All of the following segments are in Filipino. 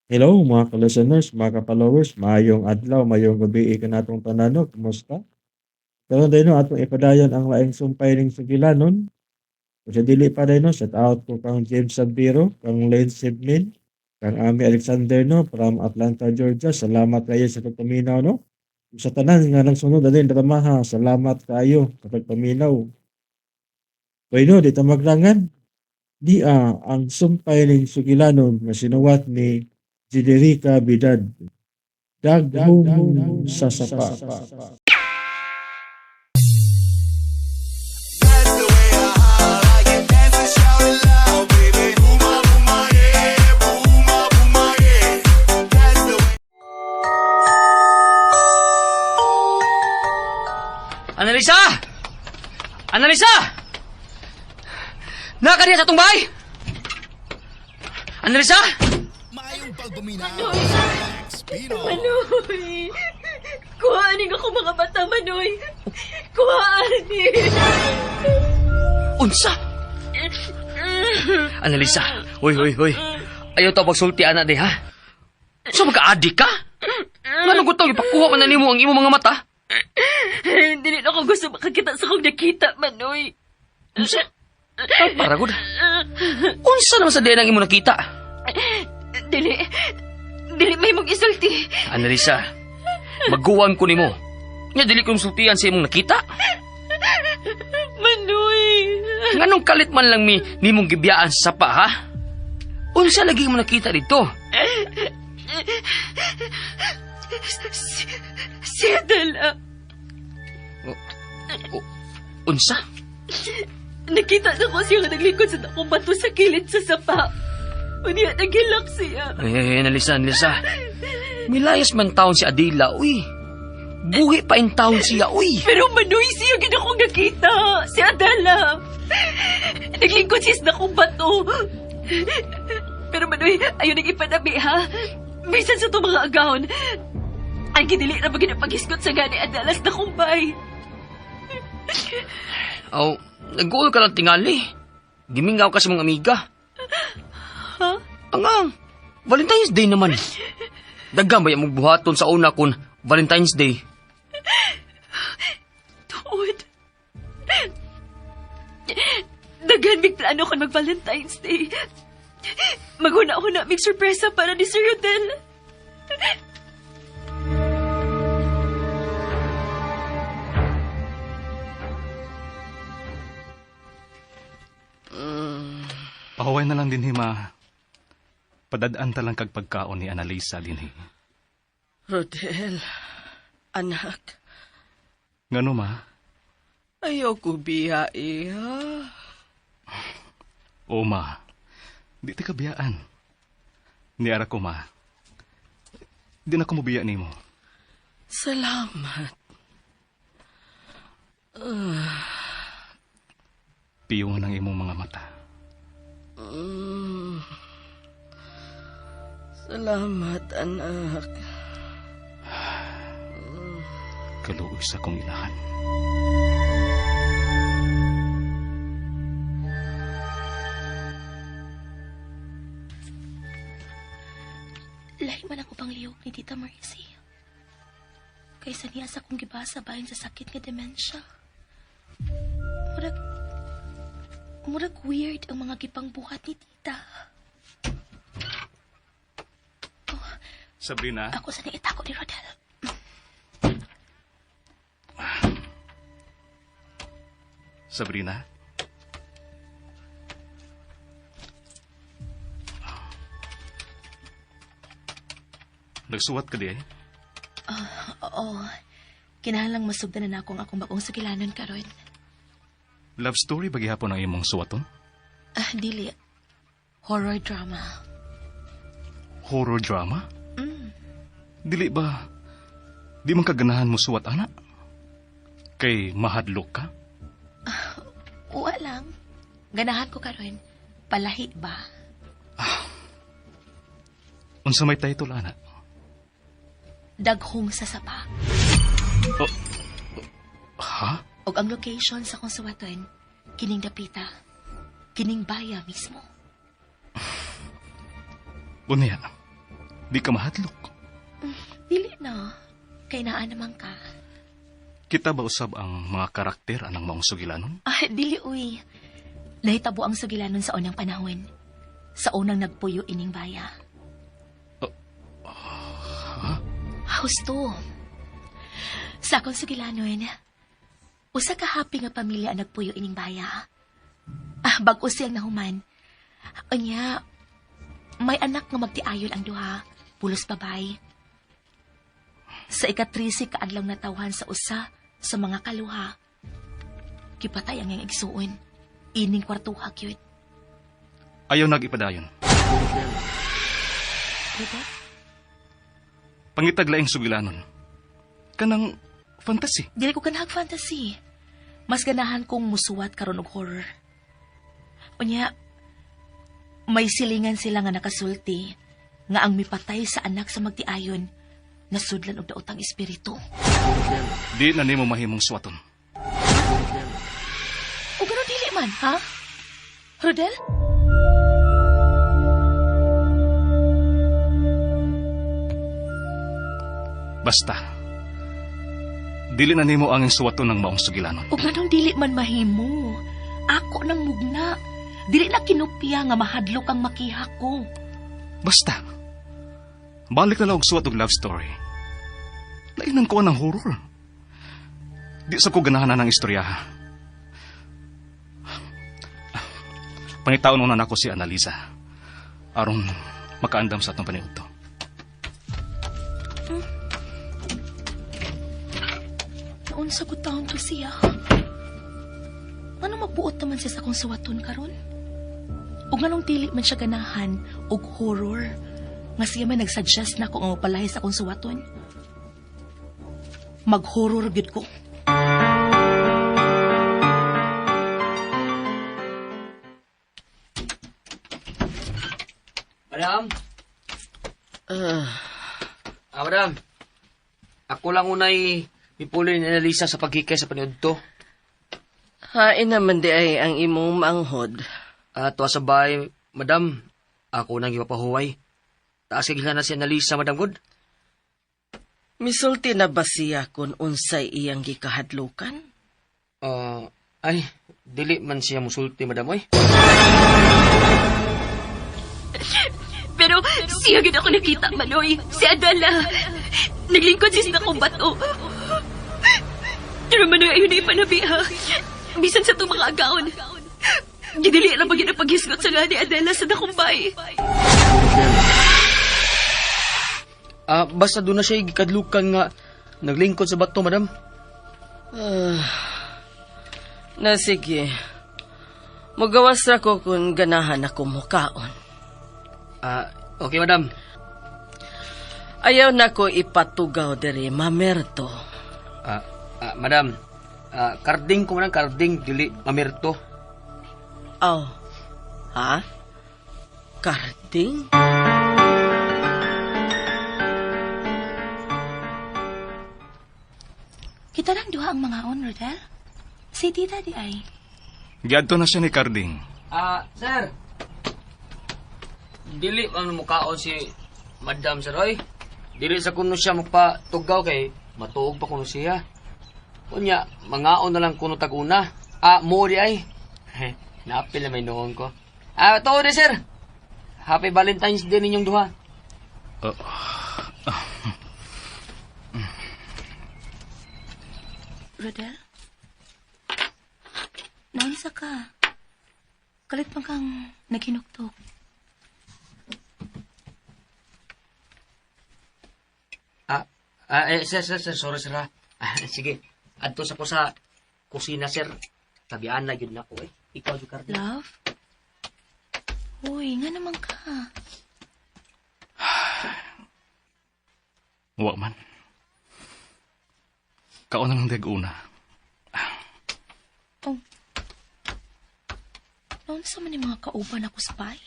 Hello mga ka-listeners, mga ka-followers, maayong adlaw, mayong gabi ka natong tanan, kumusta? Karon din no atong ipadayon ang laing sumpay ning sugilanon. Kung sa dili pa din no, shout out ko kang James Sabiro, kang Lane Sidmin, kang Ami Alexander no from Atlanta, Georgia. Salamat kayo sa pagpaminaw no. Sa tanan nga nang sunod din dramaha, salamat kayo sa pagpaminaw. Bueno, di ta magrangan. Ang sumpay ning sugilanon nga sinuwat ni Jiderica Bidad. Daghong sa sapa. That's the way I can dance and shout it loud, baby. Booma, booma, yeah. Booma, booma, yeah. That's the way. Annalisa! Annalisa! Naka diya sa itong bahay! Annalisa! Mayong pagbuminaw. Spino. Manoy! Kuhaanin ako mga bata, Manoy! Kuhaanin! Unsa? Annalisa, hoy. Ayaw to pagsulti ana di ha? So magka-adik ka? Nga gutong ipakuha man na nimo ang imong mga mata? Hindi na ako gusto makakita sa kong nakita, Manoy. Unsa? Ay, paragod. Unsa naman sa diyan ang imong nakita? Dili may mong isulti. Annalisa, magguwang ko nimo. Nya dili ko sultian sa imong nakita. Manoy! Nganong kalit man lang nimong gibiyaan sa sapa, ha? Unsa lagi mo nakita dito? Si Adela. Unsa? Nakita na ko siya nga naglikod sa akong bato sa kilid sa sapa. Unya, nagilak siya. Annalisa. Milayas man taon si Adela, uy. Buhi pa in taon siya, uy. Pero Manoy, siya gina akong nakita. Si Adela. Naglingkod siya sa akong bato. Pero Manoy, ayaw nang ipanabi, ha? Bisan sa itong mga agawon, ay ginili na maginapagisgot sa gani Adalas na kumbay. Aw, nag-uol ka lang tingali. Gimingaw ka sa mga amiga. Ha? Angang, Valentine's Day naman. Dagang ba yung buhaton sa una kun Valentine's Day? Tuod. Dagan mig plano kon mag-Valentine's Day. Maghuna-huna mig sorpresa para ni Sir Rodel. Pahuway na lang din hima. Padadaan talang kag pagkaon ni Annalisa din hi. Rodel, anak, Ngano ma? ayaw ko biyai, ha? O ma, di ti kabiyaan. Niara ko ma. Di na ko mubiya nimo. Salamat. Piyungan ang imong mga mata. Salamat, anak. Kaluoy sa kong inahan. Lahi man ako pang lihok ni Tita Mercy. Kaysa niya sa kong gibasa bahin sa sakit nga demensya. Murag weird ang mga gipangbuhat ni Tita. Sabrina, Ako sa niitako ni Rodel. Sabrina. Nagsuwat ka di eh? Oo. Kinahanglang masugdan na ako ang akong bagong sugilanon karon. Love story ba gihapon ang imong suwaton? Dili. Horror drama. Horror drama? Dili ba? Di man kaganahan mo suwat, anak? Kay mahadlok ka? Uwa lang. Ganahan ko karon. Palahi ba? Unsa may title, anak? Daghong sa sapa. Ha? Og ang location sa kong suwaton, kining dapita. Kining baya mismo. Unya, Di ka mahadlok. Dili na. Kay naa naman ka. Kita ba usab ang mga karakter anang maong sugilanon? Ah, dili uy. Nahitabo ang sugilanon sa unang panahon. Sa unang nagpuyo ining baya. Husto. Sa akong sugilanon, usa ka happy nga pamilya ang nagpuyo ining baya. Bag-o siyang nahuman. Unya, may anak nga magtiayon ang duha, pulos babay. Sa ika-13 kaadlaw natawhan sa usa sa mga kaluha. Kipatay ang igsuon. Ining kwartuha gyud. Ayaw nag-ipadayon. Diba? Pangitag laing sugilanon. Kanang fantasy. Dili ko kanahag fantasy. Mas ganahan kong musuwat karon og horror. Unya, may silingan sila nga nakasulti nga ang mipatay sa anak sa magtiayon nasudlan og daotang espiritu. Di na nimo mahimong suwaton. O gano dili man, ha? Rodel? Basta. Dili na nimo ang suwaton ng maong sugilanon. O ganong dili man mahimo. Ako nang mugna. Dili na kinupya nga mahadlok ang makihak ko. Basta. Balik na lang og suwat og love story. Lainan ko ng horror. Di sa ko ganahan ng istorya. Pangitaon na nako si Annalisa. Aron makaandam sa atong paniudto. Naon sa taon to siya? Ano magbuot naman siya sa akong suwaton karon? O nganong dili man siya ganahan og horror nga siya man nagsuggest na ako ang mapalahi sa akong suwaton? Mag-horror gid ko. Madam? Madam. Ako lang unay pipuli ni Annalisa sa paghikay sa paniudto. Hain naman di ay ang imong maanghod. Tuwa sa bahay, madam, ako nang ipapahuway. Taas kagila na si Annalisa, madam God. Misulti na ba siya kung unsay iyang gikahadlukan? Ay, dili man siya musulti, madam, oy. Pero siya gid ako nakita, Manoy. Si Adala. Naglingkod sis na kong bato. Pero Manoy, ayun na ipanabi, ha? Bisan sa itong mga agaon. Gidili na ba ginapaghisgot sa nga ni Adela sa nakumbay? Basta doon na siya gikadlukan nga naglingkod sa bato, madam. Na sige. Magawas ra ko kung ganahan ako mukaon. Okay, madam. Ayaw na ko ipatugaw diri mamerto. Madam, karding ko man karding, dili mamirto. Oh. Ha? Karding? Kita lang duha ang mga on, Rodel. Si tita di ay. Giadto na siya ni Carding. Sir. Dili man mukaon si Madam Sir Roy. Dili sa kuno siya magpatugaw kay matuog pa kuno siya. Kunya, mangaon na lang kuno tag-una. Mo di ay. Napil na may noon ko. Tao di sir. Happy Valentine's Day ninyong duha. Rodel? Naunsa ka? Kalit pang kang naghinuktok. Sir, sorry sir ha. Sige, adto sa ko sa kusina sir. Tabian na yun na ko eh. Ikaw yung Carding. Love? Uy, nga naman ka. Wa man. Kaon na lang dag-una. Oh. Naunsa man yung mga kauban ako sa bahay?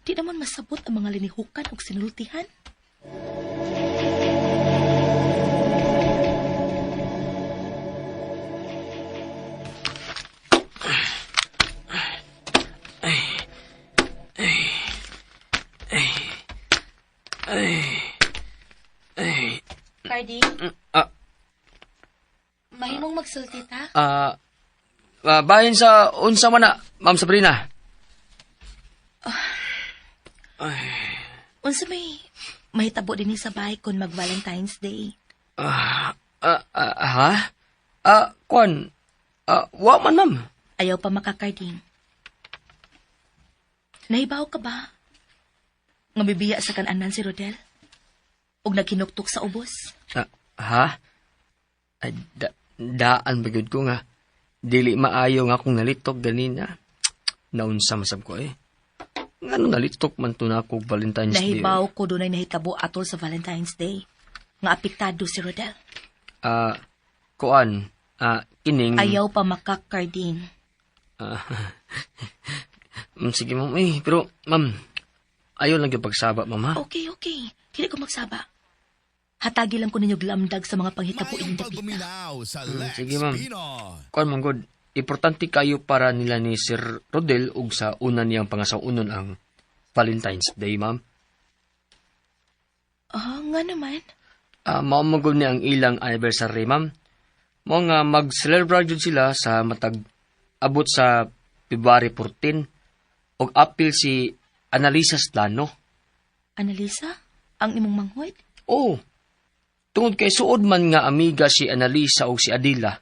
Di naman masabot ang mga linihukan o sinultihan? Cardi, Ah, mahimong magsulti ta? bahin sa unsa man na, Ma'am Sabrina. Unsa may mahitabo din sa bahay kung mag-Valentine's Day. Ha? Kwan, wa man, ma'am. Ayaw pa makakarding. Nahibaw ka ba? Nga bibiya sa kananan si Rodel? Og nagkinuktok sa ubos? Ha? Daan bagod ko nga. Dili maayo nga akong nalitok ganina. Naunsa masab ko eh. Ngano nalitok man to na ako Valentine's Day. Nahibaw ko doon ay nahitabo atol sa Valentine's Day. Nga apektado si Rodel. Kuan, kining... Ayaw pa makakarding. Sige, ma'am. Pero, ma'am, ayaw lang yung pagsaba, ma'am, ha? Okay. Dili ko magsaba. Hatagi lang ko ninyo glamdag sa mga panghitabo inyong Mayong dapita. pagguminaw sa Lex sige, ma'am. Pinoy. Kuan, ma'am, good. Importante kayo para nila ni Sir Rodel ug sa una niyang pangasaunon ang Valentine's Day, ma'am. Nga naman. Maumagod niya ang ilang anniversary, ma'am. Mo nga mag-celebrate jud sila sa matag abot sa February 14 og apil si Annalisa Slano. Annalisa? Ang imong manghod? Oh, tungod kay suod man nga amiga si Annalisa o si Adila.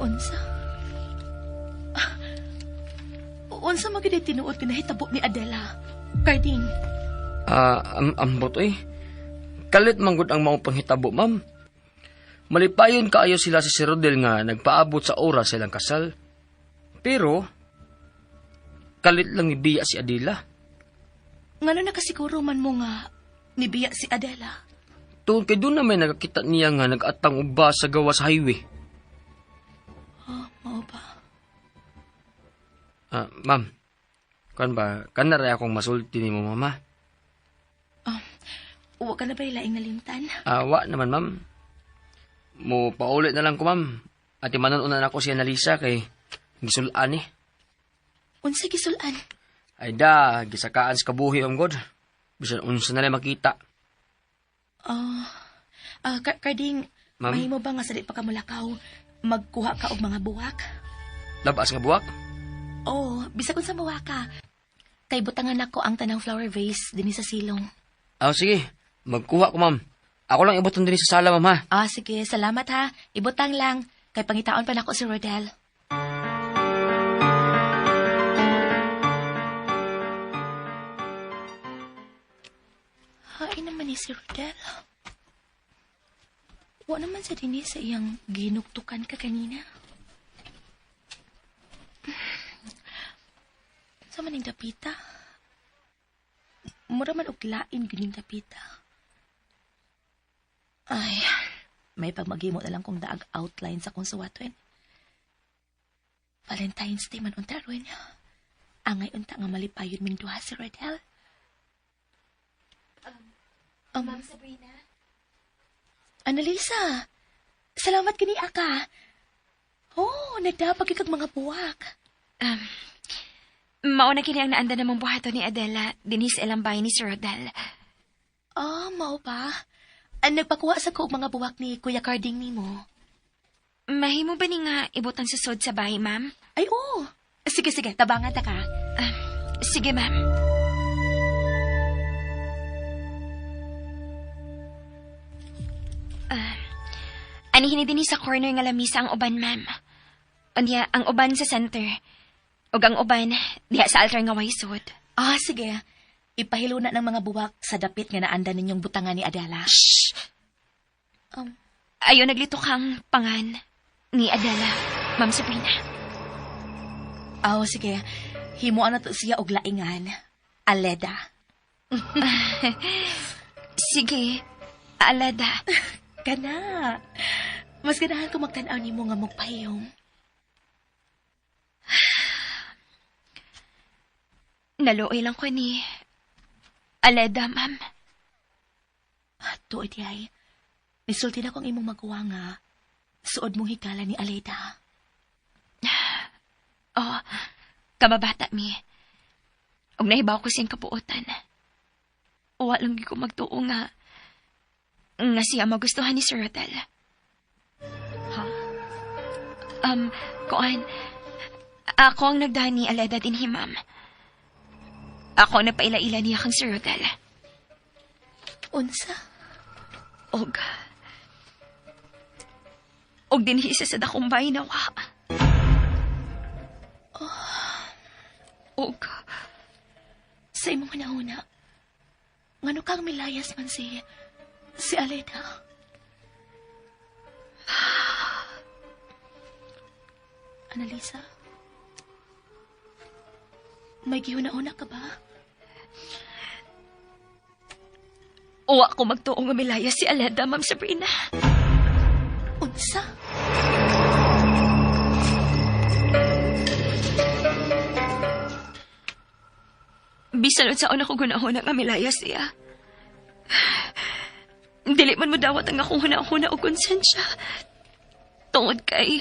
Unsa? Unsa magid tinuod pinahitabo ni Adela? Carding. Ambot eh. Kalit manggod ang mga panghitabo, ma'am. Malipayon kaayo sila si Rodel nga nagpaabot sa oras silang kasal. Pero, kalit lang ni Bia si Adila. Ngano nakasiguro man mo nga nibiya si Adela? Tungod kay doon na may nakakita niya nga nag-atang uba sa gawa sa highway. Mao ba? Ma'am, kan ba, kanaray akong masulti ni mo, mama? Uwa ka na ba ilaing nalimtan? Wa naman, ma'am. Mo paulit na lang ko, ma'am. At imanon-unan ako si Annalisa kay gisulaan eh. Unsa gisulan? Ay da, gisakaan sa kabuhi, God. Bisan unsa na lang makita. Carding, Ma'am? mahimo ba nga sa di pa ka mulakaw, magkuha ka og mga buwak? Labas nga buwak? Oo, bisag unsa mawa ka. Kay butangan ako ang tanang flower vase dinhi sa silong. Sige. Magkuha ko, ma'am. Ako lang ibuton din sa sala, ma'am, ha? Sige, salamat ha. Ibutang lang. Kay pangitaon pa nako si Rodel. Hain naman ni si Rodel. Wa naman sa dinis sa iyang ginuktukan ka kanina. Sa maning dapita? Mura man og lain gining dapita. Ay, may pagmagimo na lang kong daag outline sa kong suwatwen. Valentine's Day man unta ron. Angay unta nga malipayon ming duha si Rodel. Ma'am Sabrina? Annalisa, salamat kini aka. Nagdapag ikag mga buwak. Mauna kini ang naanda namang buhato ni Adela dinis ilang bahay ni Sir Rodel. Mao ba? Nagpakuha sa ko og mga buwak ni Kuya Carding nimo. Mahimo ba ni nga ibutan sa sod sa bahay, ma'am? Ay, oo. Sige, tabangan ta ka. Sige, ma'am. Anihin din sa corner nga lamisa ang uban, ma'am. Unya, ang uban sa center. Ug ang uban, diha sa altar nga waysod. Sige. Ipahilo na ng mga buwak sa dapit nga naanda ninyong butangan ni Adela. Shh! Ayaw naglito kang pangan ni Adela, Ma'am Sabrina. Sige. Himuan na to siya og laingan. Aleda. Sige, Alada. Kana. Mas ganahan ko magtanaw nimo nga magpahiyom. Naluoy lang ko ni Aleda, ma'am. Tuod yay. Nisulti na kong imong magawa nga. Suod mong higala ni Aleda. Kamabata mi. Og nahibaw ko siyang kapuotan. wa lang gyud ko magtuo nga siya magustuhan ni Sir Rodel. Ha? Kuan, ako ang nagdahan ni Aleda dinhi, ma'am. Ako ang napaila-ila niya kang Sir Rodel. Unsa? Og dinhi sa dakong bahay na wa. Og Sa imong hunahuna, ngano kang milayas man si Aleda? Annalisa? May gihuna-una ka ba? Uwa ko magtuo nga milaya si Aleda, Ma'am Sabrina. Unsa? Bisan sa una ko gunahuna nga milaya siya. Dili man mo dawat ang akong hunahuna o konsensya. Tungod kay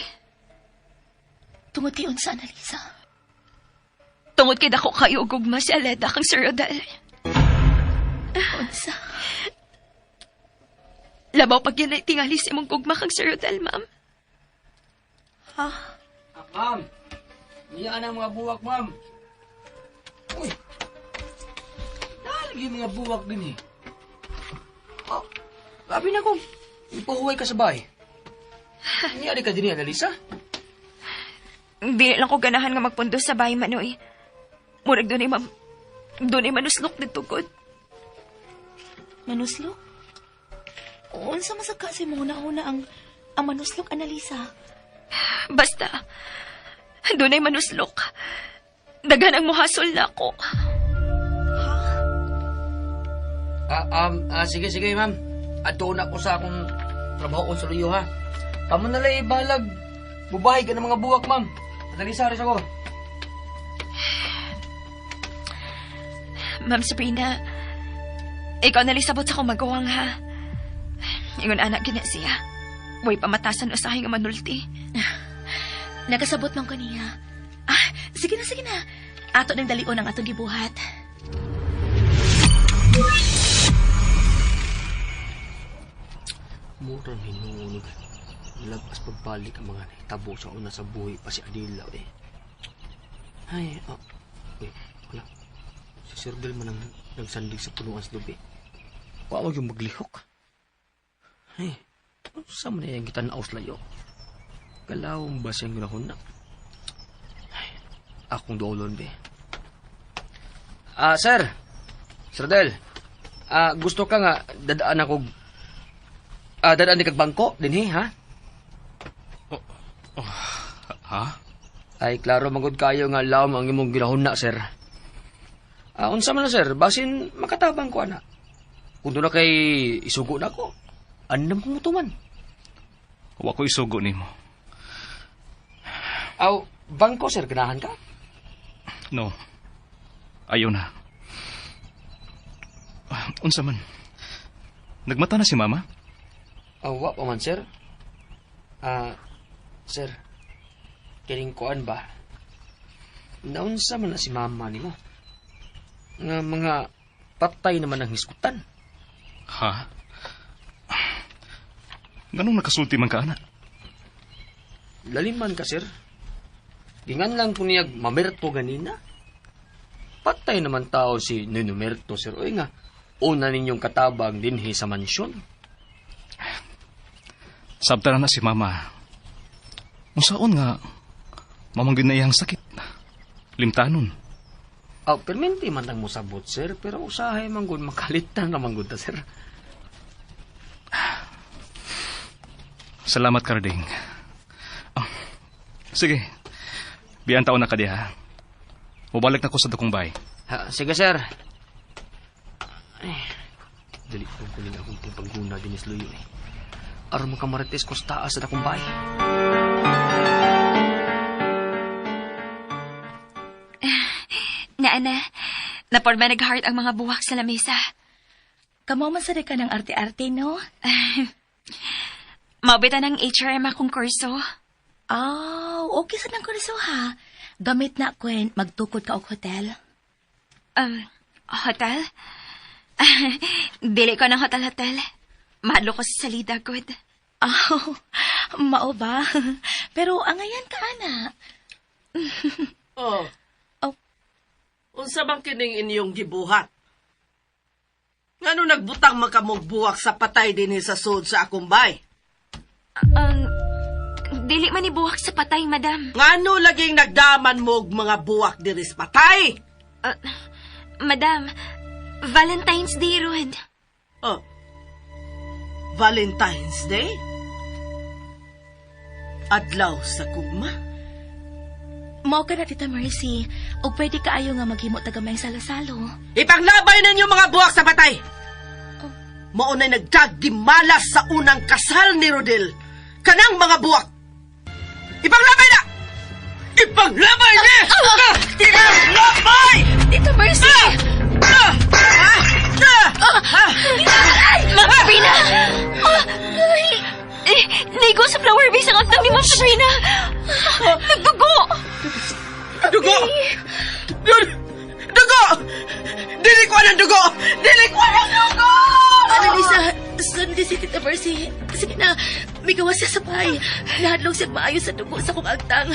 Unsa, Annalisa? Tungod kay dako kayo gugma si Aleda kang Sir Rodel. Unsa? Labaw pag yan ay tingali si mong gugma kang Sir Rodel, ma'am. Ha? Ma'am, niyaan ang mga buwak, ma'am. Uy, nalagi mga buwak din eh. Oh, labi na ko. Ipahuway ka sa bahay. Niyari ka din, Annalisa? Di lang ko ganahan nga magpundos sa bahay, Manoy. Murag doon ay, ma'am. Doon ay manuslok dito, God. Manuslok? Unsa masaka si mo una ang manuslok, Annalisa? Basta, doon ay manuslok. Daghan ang muhasol na ako. Sige, ma'am. Ato na ko sa akong trabaho sa luyo, ha? Kamo na lang ibalag. Bubahay ka ng mga buwak, ma'am. Annalisa, rin ako. Ma'am Sabrina, ikaw nalisabot sa akong magawang, ha? Ingon anak gina siya. Way pamatasan usahay nga manulti. Nagasabot man ko niya. Sige na. Ato nang dalion ang atong gibuhat. Murang hinunog. Ilagpas pagbalik ang mga tabo sa una sa buhay pa si Adila, eh. Ay, wala. Si Sir Del man ang nagsandig sa punuan sa lubi. Huwag yung maglihok. Ay, saan mo na yung kitanaos layo? Galawang ba siyang gunahon na? Ay, akong doolon, be. Sir Del, gusto ka nga dadaan ako, dadaan di kagbangko, din ha? Ha? Ay, klaro magod kayo nga lawom ang imong ginahon na, sir. Unsa man na, sir, basin makatabang ko, ana. Kung doon na kay isugo na ko, andam kong mutuman. Wa ko isugo nimo. Bangko, sir, ganahan ka? No. Ayaw na. Unsa man? Nagmata na si mama? Wa pa man, sir. Sir, kining kuan ba? Naunsa man na si mama nimo? Nga mga patay naman ang hiskutan. Ha? Ganong nakasulti man ka, anak? Laliman ka, sir. Gingan lang po niyag mamerto ganina. Patay naman tao si Numerto, sir. Oy nga, una ninyong katabang dinhi sa mansyon. Sabtara na si mama. Unsaon nga, mamanggid na iyang sakit. Limtanon. Permente man lang mo sabot, sir. Pero usahay man gud makalitan naman gud ta, sir. Salamat, Karding. Sige, biyan taon na ka diha. Mubalik na ko sa dukong bay. Sige, sir. Ay, dali ko kunin akong pagguna din is luyo, eh. Aron makamarites ko sa taas sa dakong bay. Naana, naporma nag-heart ang mga buwak sa lamesa. Kamo man sa ka ng arte-arte, no? Maubitan ng HRM akong kurso. Okay sa nang kurso, ha? Gamit na, Gwen, magtukod ka og hotel. Hotel? Dili ko ng hotel-hotel. Mahadlo ko sa salida, good. Oh, mao ba? Pero angayan ka, ana. Oh. Oh. Unsa bang kining inyong gibuhat? Ngano nagbutang makamugbuwak sa patay din sa sud sa akong bay? Dili man ibuhak sa patay, madam. Ngano laging nagdaman mo og mga buwak diri sa patay? Madam, Valentine's Day, Rod. Oh. Valentine's Day? Adlaw sa kugma? Mao ka na, Tita Mercy. O pwede ka ayaw nga maghimo tagamay salasalo. Ipanglabay ninyo mga buwak sa patay! Maunay nagdagimalas sa unang kasal ni Rodel. Kanang mga buwak! Ipanglabay na! Ipanglabay ni! Ipanglabay! Tita Mercy! Ma'am Sabrina! Naigo sa flower vase ang agtang ni Ma'am Sabrina. Nagdugo! Dugo! Dugo! Dili ko ng dugo! Dili ko ng dugo! Annalisa, sundi si Tita Mercy. Sige na, may gawas siya sa bahay. Nahadlong siya maayo sa dugo sa kong agtang.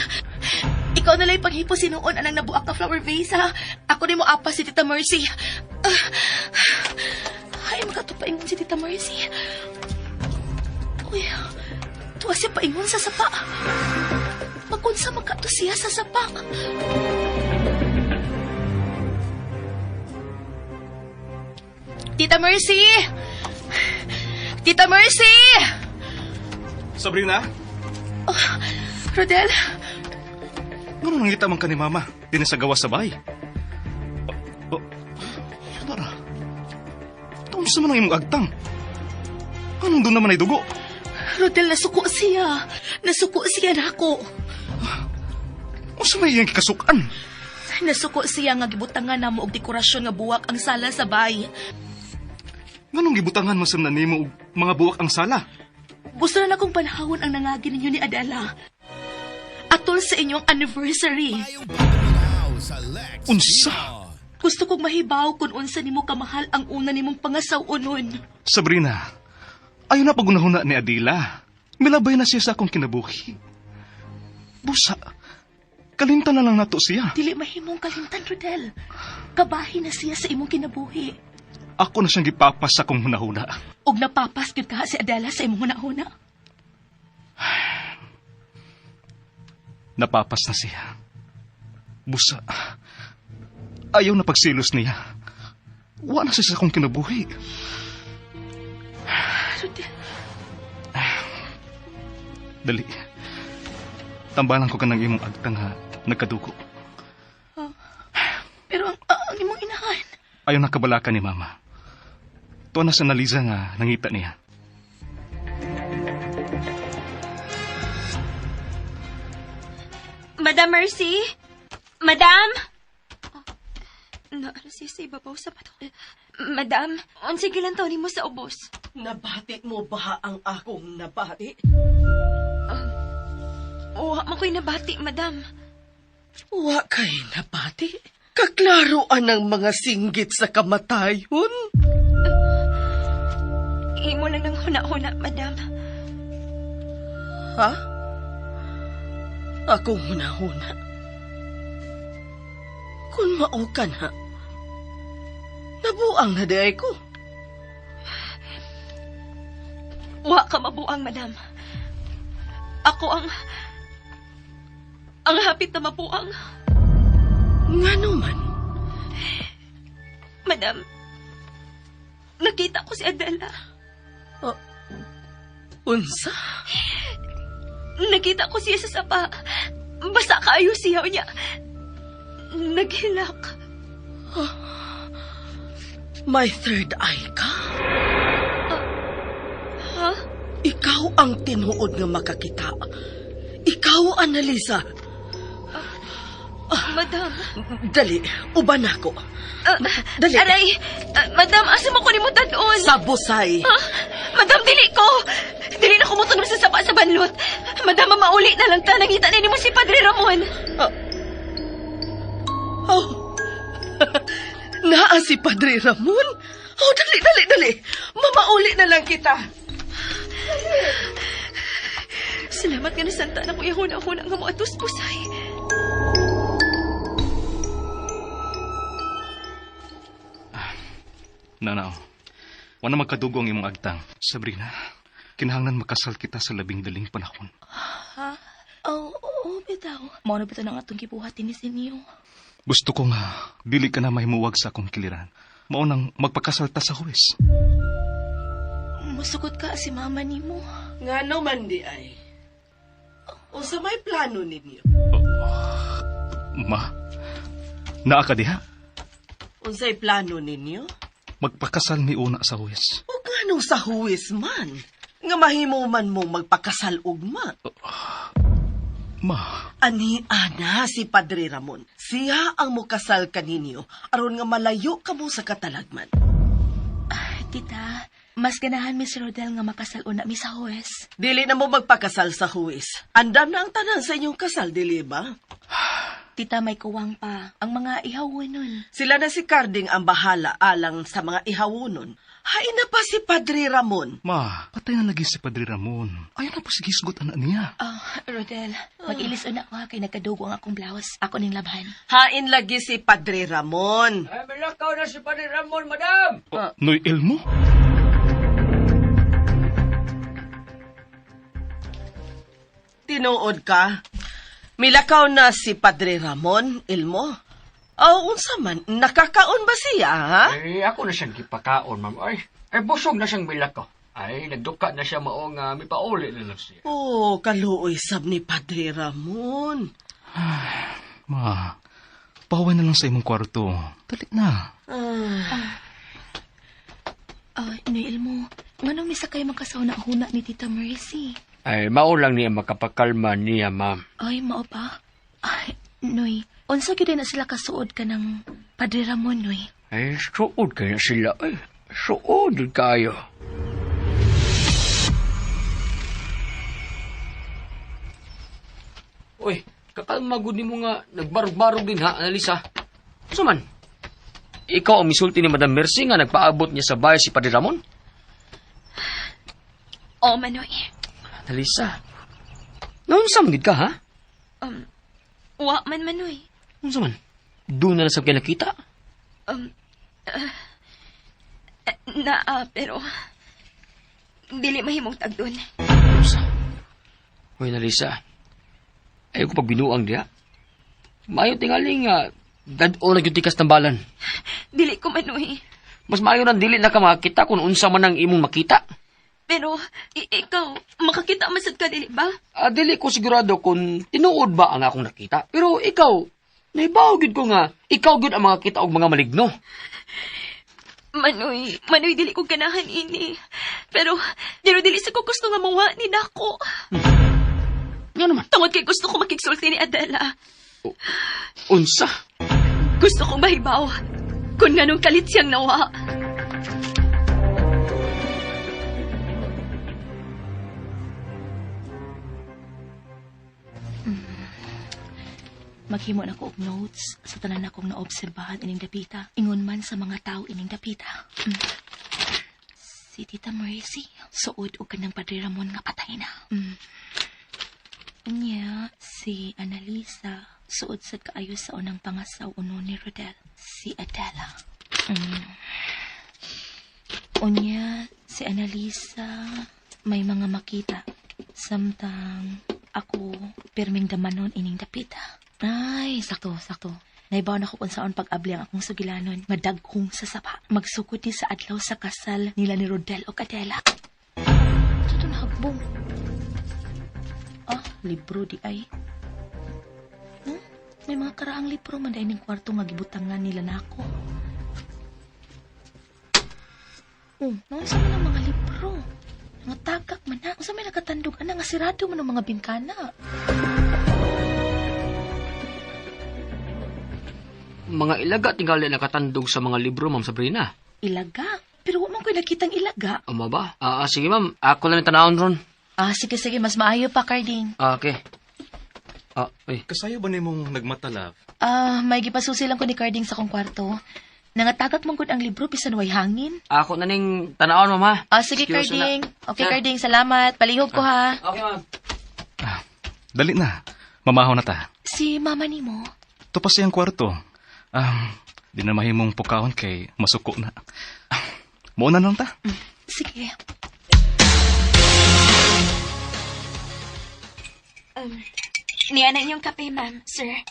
Ikaw na lang paghipusin noon anang nabuak ka flower vase, ha? Ako ni mo apas si Tita Mercy. Ay, makatupaingon si Tita Mercy. Uy, tuwa siya paingon sa sapa. Magunsa magkato siya sa sapa. Tita Mercy! Tita Mercy! Sabrina, Rodel, ano nangita man ka ni Mama? Din sa gawas sa bahay. Tara. Taon sa man ang imong agtang. Anong doon naman ay dugo? Rodel, nasuko siya. Nasuko siya na ako. O sa may iyang kikasukan? Nasuko siya nga gibutangan na mo og dekorasyon nga buwak ang sala sa bahay. Nganong gibutangan mo sa nanimo og mga buwak ang sala? Gusto na akong panahon ang nangagi ninyo ni Adela. Atol sa inyong anniversary. Unsa? Gusto kong mahibaw kung unsa nimo kamahal ang una nimong pangasaw-unon. Sabrina, ayaw na pagunahuna ni Adila. Milabay na siya sa akong kinabuhi. Busa, kalimtan na lang nato siya. Dili mahimong kalimtan, Rodel. Kabahin na siya sa imong kinabuhi. Ako na siyang gipapas sa akong hunahuna. Og napapas gyud ka si Adela sa imong hunahuna. Napapas na siya. Busa, ayaw na pagsilos niya. Wa na siya sa akong kinabuhi. Rodel, Dali. Tambalan ko ka ng imong agtang nga nagkadugo. pero ang imong inahan. Ayaw na kabalaka ni Mama. Tuwa na sa Naliza nga nangita niya. Madam Mercy? Madam? Naara siya sa ibabaw sa pato. Madam, unsa gilantaw nimo sa ubos? Nabati mo ba ang akong nabati? Wa man ko'y nabati, madam. Wa kay nabati? Kaklaroan ng mga singgit sa kamatayon? Imo lang ng huna-huna, madam. Ha? Akong huna-huna? Kung maukan ha, nabuang na day ko. Wa ka mabuang, madam. Ako ang hapit na mabuang. Nga naman. Madam, nakita ko si Adela. Unsa? Nakita ko siya sa sapa. Basta kaayo siya niya. Naghilak. May third eye ka? Ha? Ikaw ang tinuod nga makakita. Ikaw, Annalisa. Madam. Dali, uban ako. Dali. Aray, madam, asa mo ko ni mo tadon? Sa busay. Madam, dili ko. Dili na kumutunog sa sapa sa banlot. Madam, mauli na lang ta. Nangita na mo si Padre Ramon. Oh. Naa si Padre Ramon? Mo, dali. Mamauli na lang kita. Salamat nga na santa na ko ihuna-huna nga mo atos pusay. Nanaw, wala magkadugo ang imong agtang. Sabrina, kinahanglan makasal kita sa labing daling panahon. Ha? Oo, bitaw. Mao na bitaw na nga itong kibuhatin ni Sinyo. Gusto ko nga, dili ka na mahimuwag sa akong kiliran. Maunang magpakasal ta sa huwes. Masukot ka si mama ni mo. Nga naman di ay. O sa may plano ninyo? Ma, naa ka diha? Unsay plano ninyo? Magpakasal mi una sa huwes. O ganong sa huwis man? Nga mahimo man mong magpakasal ugma. Ma, Ani ana si Padre Ramon. Siya ang mukasal kaninyo aron nga malayo kamo sa katalagman. Tita, mas ganahan Miss Rodel nga makasal una mi sa huwes. Dili na mo magpakasal sa huwis. Andam na ang tanan sa inyong kasal, dili ba? Tita, may kuwang pa. Ang mga ihawon nun. Sila na si Carding ang bahala alang sa mga ihawunon. Hain na pa si Padre Ramon. ma, patay na lagi si Padre Ramon. Ayaw na po sige sugot anak niya. Rodel, mag-ilis una ko ha, kay nagkadugo ang akong blouse. Ako ning labhan. Hain lagi si Padre Ramon. Ay, malakaw na si Padre Ramon, madam! Noy Elmo? Tinuod ka. Milakaw na si Padre Ramon, Ilmo. Unsa man, nakakaon ba siya, ha? Ay, ako na siyang gipakaon, ma'am. Ay, busog na siyang bilakaw. Ay, nagduka na siya maong may pauli na lang siya. Oh, kaluoy sab ni Padre Ramon. Ma, pahaway na lang sa imong kwarto. Dali na. Noel mo, nganong misa kayo makasaw na huna ni Tita Mercy? Ay, maulang niya makapakalma niya, ma'am. Ay, mao pa? Ay, Noy, unsa gyud na sila kasuod ka ng Padre Ramon, Noy? Ay, suod kaya sila. Ay, suod kayo. Uy, kakalmagod ni mo nga nagbarog-barog din ha, Analisa. Ano man? Ikaw ang misulti ni Madam Mercy nga nagpaabot niya sa bahay si Padre Ramon? Oo, Manoy. Analisa, naunsamgid ka ha? Wa man, Manoy. Ano man? Doon na lang sa kinakita? Pero... Dili mahimong tag doon. Uy, Analisa, ayaw ko pag binuang diya. Mayo tingaling nga, dad-o na yung tikas tambalan. Dili ko, Manoy. Mas maayo nang dili na ka makita kung unsa man ang imong makita. Pero, ikaw, makakita masad ka, dili ba? Dili ko sigurado kung tinuod ba ang akong nakita. Pero ikaw, naibaw gid ko nga, ikaw gud ang mga kita og mga maligno. Manoy, dili ko ganahan ini. Pero dili sa ko gusto nga mawa ni Dako. Nga naman. Tungod kay gusto ko makigsulti ni Adela. Unsa? Gusto kong mahibaw kung nganong kalit siyang nawa. Maghimo na ko og notes sa tanan akong naobserbahan ining dapita. Ingon man sa mga tao ining dapita. Si Tita Mercy, suod og kanang Padre Ramon nga patay na. Unya, si Analisa, suod sad kaayo sa unang pangasaw uno ni Rodel, si Adela. Unya, si Analisa, may mga makita. Samtang ako, pirming damanon ining dapita. Ay, sakto. Naibaw na ko kung saan pag-abli ang akong sugilanon. Madaghong sa sapa. Magsugod ni sa adlaw sa kasal nila ni Rodel o Adela. Ito na hagbong. Libro di ay. May mga karaang libro man dahil ng kwarto nga gibutangan nila na ako. Naunsa man ang mga libro. Mga tagak man na. Unsa may nakatandog ana nga sirado man ang mga bintana. Mga ilaga tingali nakatandog sa mga libro, Ma'am Sabrina. Ilaga? Pero wa man ko'y nakitang ilaga. Ama ba? Sige, ma'am. Ako lang yung tanawon ron. Sige. Mas maayo pa, Carding. Okay. Ay. Kasayo ba nimong nagmatalab? May gipasusi lang ko ni Carding sa kong kwarto. Nangatagak mong gud ang libro bisan way hangin. Ako na ning tanawon, ma'am, ha? Sige, Excuse na. Carding. Okay, Sir. Carding, salamat. Palihog ko, ha. Okay, ma'am. Dali na. Mamahaw na ta. Si mama ni mo. Ito pa siyang kwarto. Di na mahimong pukawon kay masuko na. Mauna na lang ta. Sige. Niya na inyong kape, ma'am, sir.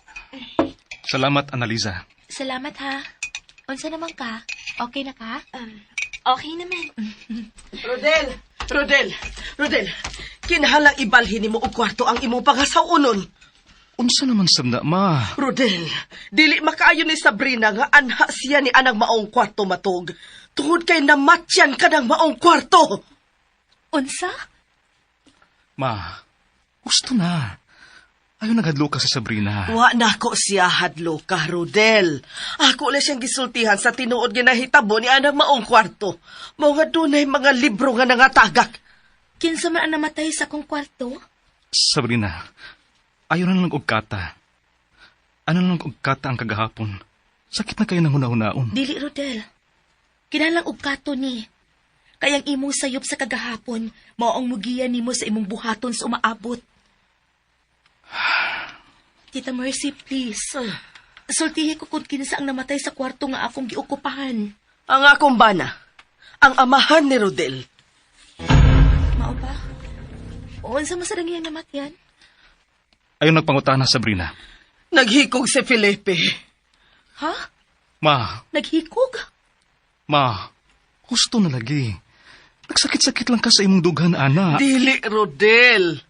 Salamat, Annalisa. Salamat, ha. Unsa naman ka? Okay na ka? Okay naman. Rodel, kinahanglang ibalhin nimo og kwarto ang imong pangasawunon. Unsa naman sabna, ma? Rodel, dili makaayo ni Sabrina nga anha siya ni anang maong kwarto matog. Tungod kay namatyan ka ng maong kwarto. Unsa? Ma, gusto na. Ayaw naghadlo ka sa Sabrina. Wa na ko siya hadlo ka, Rodel. Ako lang siyang gisultihan sa tinuod nga nahitabo ni anang maong kwarto. Mao nga dunay mga libro nga nangatagak. Kinsa man ang namatay sa akong kwarto? Sabrina, ayaw na lang ugkata. Ano na lang ugkata ang kagahapon? Sakit na kayo ng hunahunaon. Dili, Rodel. Kinalang ugkato ni. Kayang imong sayop sa kagahapon, mao ang mugiyan nimo sa imong buhaton sa umaabot. Tita Mercy, please. Sultihi ko kung kinsa ang namatay sa kwarto nga akong giukupahan. Ang akong bana, ang amahan ni Rodel. Mao ba? Unsa masarang iyang namatyan? Ayaw nagpangutana, Sabrina. Naghikog si Felipe. Ha? Ma, Naghikog? gusto na lagi. Nagsakit-sakit lang ka sa imong dughan, ana. Dili, Rodel.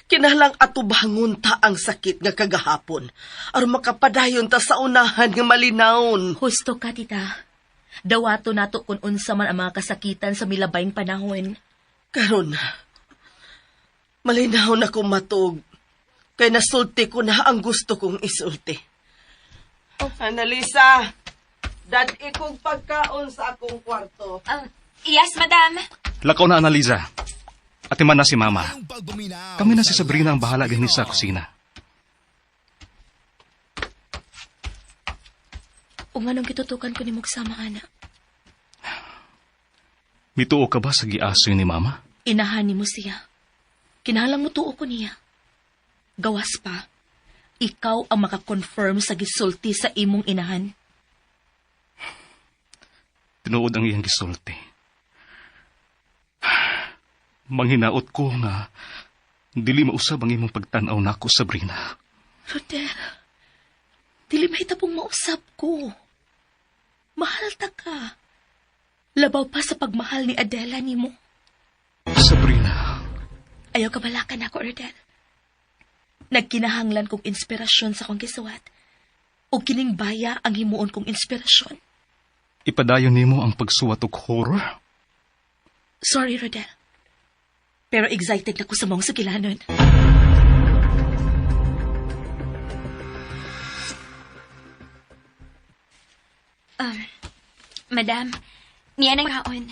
Kinahanglang atubangon ta ang sakit nga kagahapon. Aron makapadayon ta sa unahan nga malinawon. Husto ka, tita. Dawato nato kung unsa man ang mga kasakitan sa milabayng panahon. Karon, malinaw na kong matog. Kay nasulti ko na ang gusto kong isulti. Annalisa, dad ikong pagkaon sa akong kwarto. Yes, madam. Lakaw na, Annalisa. At iman na si Mama. Kami na si Sabrina ang bahala din sa kusina. Kung anong kitutukan ko ni Mugsama, ana. Mituo ka ba sa giasoy ni Mama? Inahan ni mo siya. Kinahalang mo tuo ko niya. Gawas pa, ikaw ang makakonfirm sa gisulti sa imong inahan. Tinuod ang iyang gisulti. Manghinaot ko nga dili mausab ang imong pagtanaw nako, Sabrina. Rodel, dili mahitapong mausap ko. Mahal ta ka. Labaw pa sa pagmahal ni Adela ni mo. Sabrina. Ayaw kabalakan ako, Rodel. Nagkinahanglan kong inspirasyon sa kong gisuwat. O kining baya ang himuon kong inspirasyon. Ipadayon nimo ang pagsuwat og horror? Sorry, Rodel. Pero excited na ko sa mong sugilanon. Madam, niya nang kaon.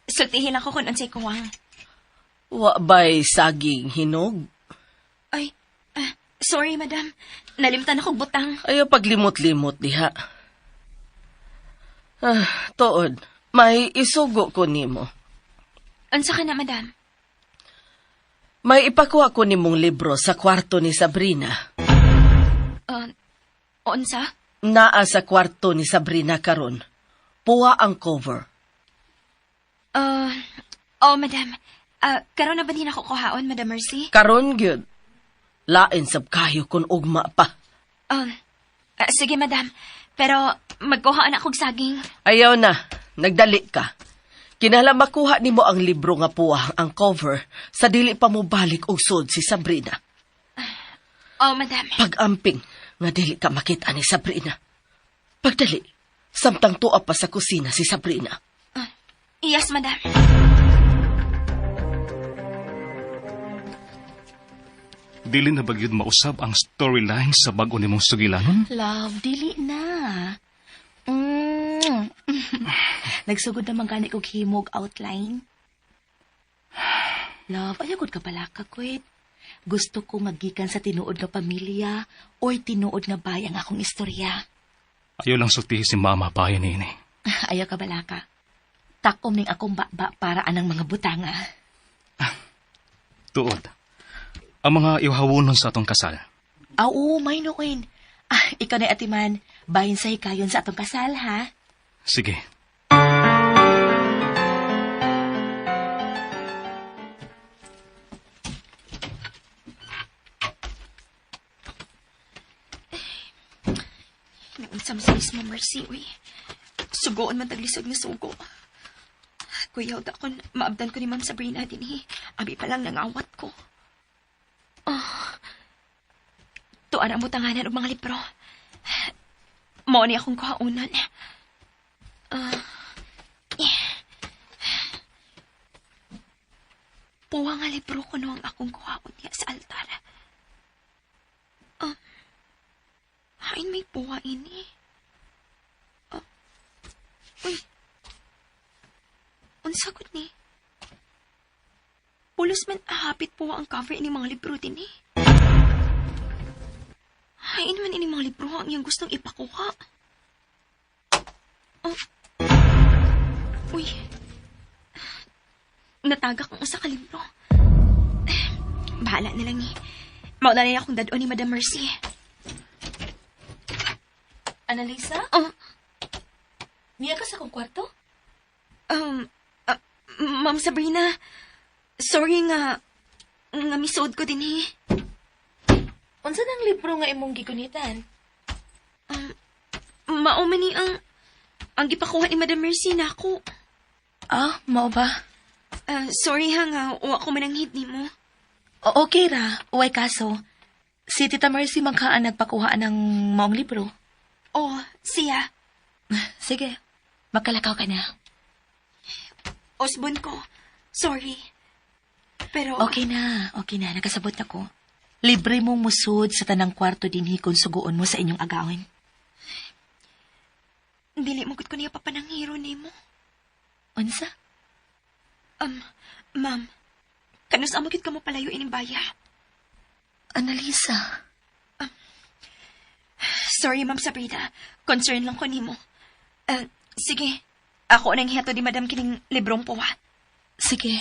Sultihin ako kung unsay kuwang. Wa ba'y saging hinog? Ay, sorry, madam. Nalimtan akong butang. Ayaw paglimot-limot diha. Tuod, may isugo ko nimo. Unsa ka na, madam? May ipakuha ko nimong libro sa kwarto ni Sabrina. Unsa? Naa sa kwarto ni Sabrina karon. Puwa ang cover. Madam. Karon na ba din ako kuhaon, Madam Mercy? Karon gyud. Lain sab kayo kun ugma pa. Sige, madam. Pero magkuhaan akong saging. Ayaw na, nagdali ka. Kinahanglan makuha nimo ang libro nga puwa ang cover sa dili pa mo balik og sud si Sabrina. Madam. Pag-amping nga dili ka makita ni Sabrina. Pagdali, samtang tuwa pa sa kusina si Sabrina. Yes, madam. Dili na bagyod mausab ang storyline sa bag-o nimong sugilanon? Love, dili na. Nagsugod naman gani kog himog outline. Love, ayagod ka pala ka, kwet. Gusto ko magikan sa tinuod nga pamilya o tinuod nga bayang akong istorya. Ayaw lang sultihi si mama bayan ini. Ayaw ka balaka. Takom ning akong baba para anang mga butanga. Tuod. Ang mga iwahawunon sa atong kasal. Oo, may noon. Ikaw na atiman, bahin sa hikayon sa atong kasal, ha? Sige. Naunsam sa Miss Mercy, uy. Sugoon man taglisod nga sugo. Kuya, da kon maabdan ko ni Ma'am Sabrina din Abi pa lang nangawat ko. Tuan ang butanganan og mga libro. Mao ni akong kuhaunan. Puwa nga libro ko no ang akong kuhaon niya sa altar. Hain may puwa ini. Uy. Unsagod ni. Pulos man ahapit puwa ang cover ini mga libro din Hain man ini mga libro ang iyang gustong ipakuha. Uy. Natagak ang usa ka libro. Bahala na lang Mauna na akong dadon ni Madam Mercy. Annalisa? Niya ka sa akong kwarto? Ma'am Sabrina, sorry nga misuod ko din Unsa nang libro nga imong gigunitan? Mauman ni ang gipakuha ni Madam Mercy na ako. Mao ba? Sorry nga, uwa ko mananghid ni mo. Okay ra, uway kaso. Si Tita Mercy magkaan nagpakuha ng maong libro. Siya. Sige, makalakaw ka na. Osbon ko, sorry. Pero... Okay na, nakasabot ako. Libre mong musud sa tanang kwarto dinhi kung suguon mo sa inyong agawin. Dili mo ko niya papananghiro ni mo. Unsa? Ma'am, kanus amagit ka mo palayo ining baya. Annalisa. Sorry, Ma'am Sabrina. Concern lang ko nimo. Sige. Ako nang hihato di Madam kining librong puwa. Sige.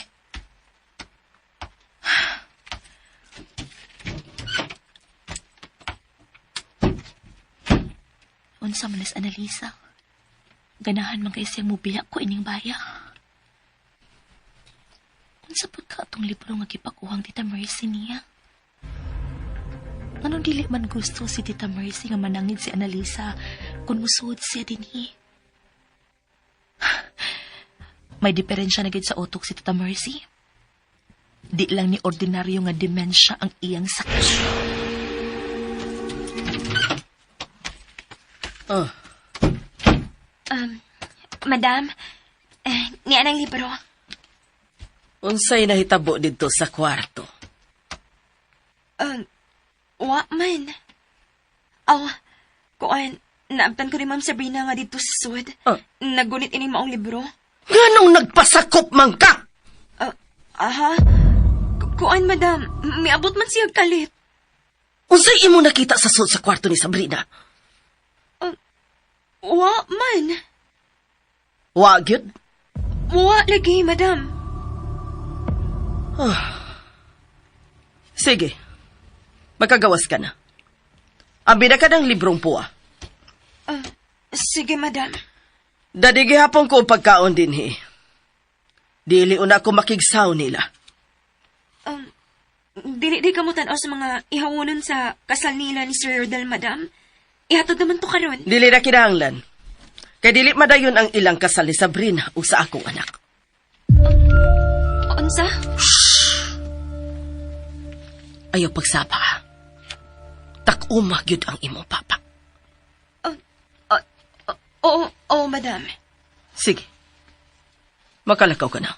Unsa man Annalisa? Ganahan man kay siya mubiya ko ining baya. Unsa pud ka atong libro nga gipakuhang Tita Mercy niya? Anong dili man gusto si Tita Mercy nga manangid si Annalisa kung musuod siya dinhi? May diferensya na gid sa utok si Tita Mercy. Di lang ni ordinaryo nga demensya ang iyang sakit. Madam, niya ng libro. Unsay nahitabo didto sa kwarto? Wa man. Kuan, naabtan ko ni Ma'am Sabrina nga dito sa sud. Nagunit ining maong libro. Nganong nagpasakop man ka? Kuan, madam. Miabot man siya kalit. Unsay imo nakita sa sud sa kwarto ni Sabrina? Wa man. Wa gyud? Wa lagi, madam. Sige. Magkagawas ka na. Abi na ka ng librong puwa. Sige, madam. Dadi gihapon ko ang pagkaon din Dili una ko makigsaw nila. Dili ka mo tanaw sa mga ihawunon sa kasal nila ni Sir Rodel, madam. Ihatod naman to karon. Dili na kinahanglan. Kay dili madayon ang ilang kasal ni Sabrina o sa akong anak. Unsa? Ayaw pagsapa. Tak-uma gyud ang imong papa. Oo, madam. Sige. Makalakaw ka na.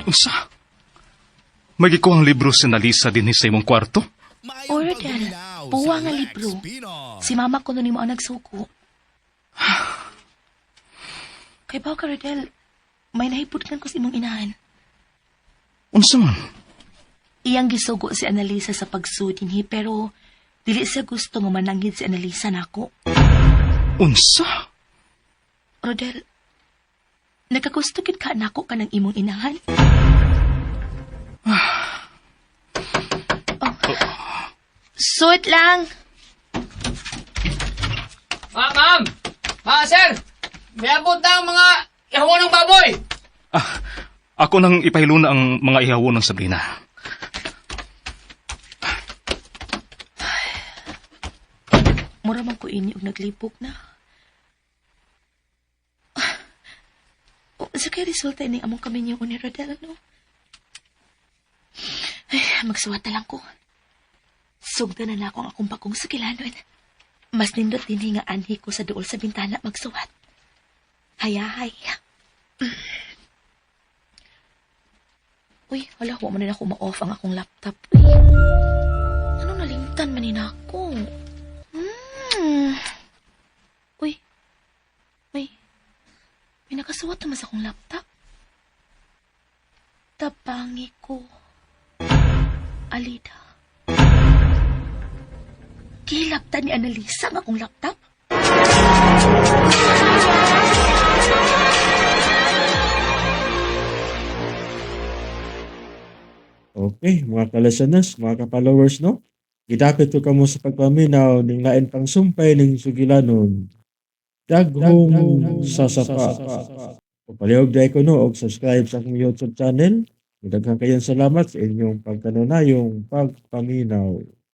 Unsa? May gikuhang libro si Annalisa dinhi sa imong kwarto? Rodel, puwa nga libro. Si mama ko nun mo ang nagsuko. Kay ba ka, Rodel, may nahiputkan ko si imong inahan. Unsa man? Iyang gisugo si Annalisa sa pagsudinhi pero Dili siya gusto nga mananghid si Annalisa nako. Unsa? Rodel, nagagusto gid ka nako ka ng imong inahan? Suot lang. Ma'am! Sir! May abot na ang mga ihawon ng baboy! Ako nang ipahilo na ang mga ihawo ng Sabrina. Mura man ko ini og naglipok na. Sa kay resulta ini among kami niyo ni Rodel, no? Ay, magsuwat na lang ko. Sugdan na ako ang akong pakong sugilanon. Mas nindot din nga anhi ko sa duol sa bintana magsuwat. Hayahay. Uy, wala ko man na ako ma-off ang akong laptop. Uy, ano nalimtan man ako? Uy, may nakasuwat naman sa akong laptop. Tabangi ko. Alida. Kilaptan ni Annalisa ang akong laptop? Okay, mga kalasanas, mga ka-followers, no? Gidapit ko kamo sa pagpaminaw ning lain pang sumpay ning sugilanon. Daghong sasapa. Palihog dai ko no og subscribe sa akong YouTube channel. Daghang kayong salamat sa inyong pagkanunayong pagpaminaw.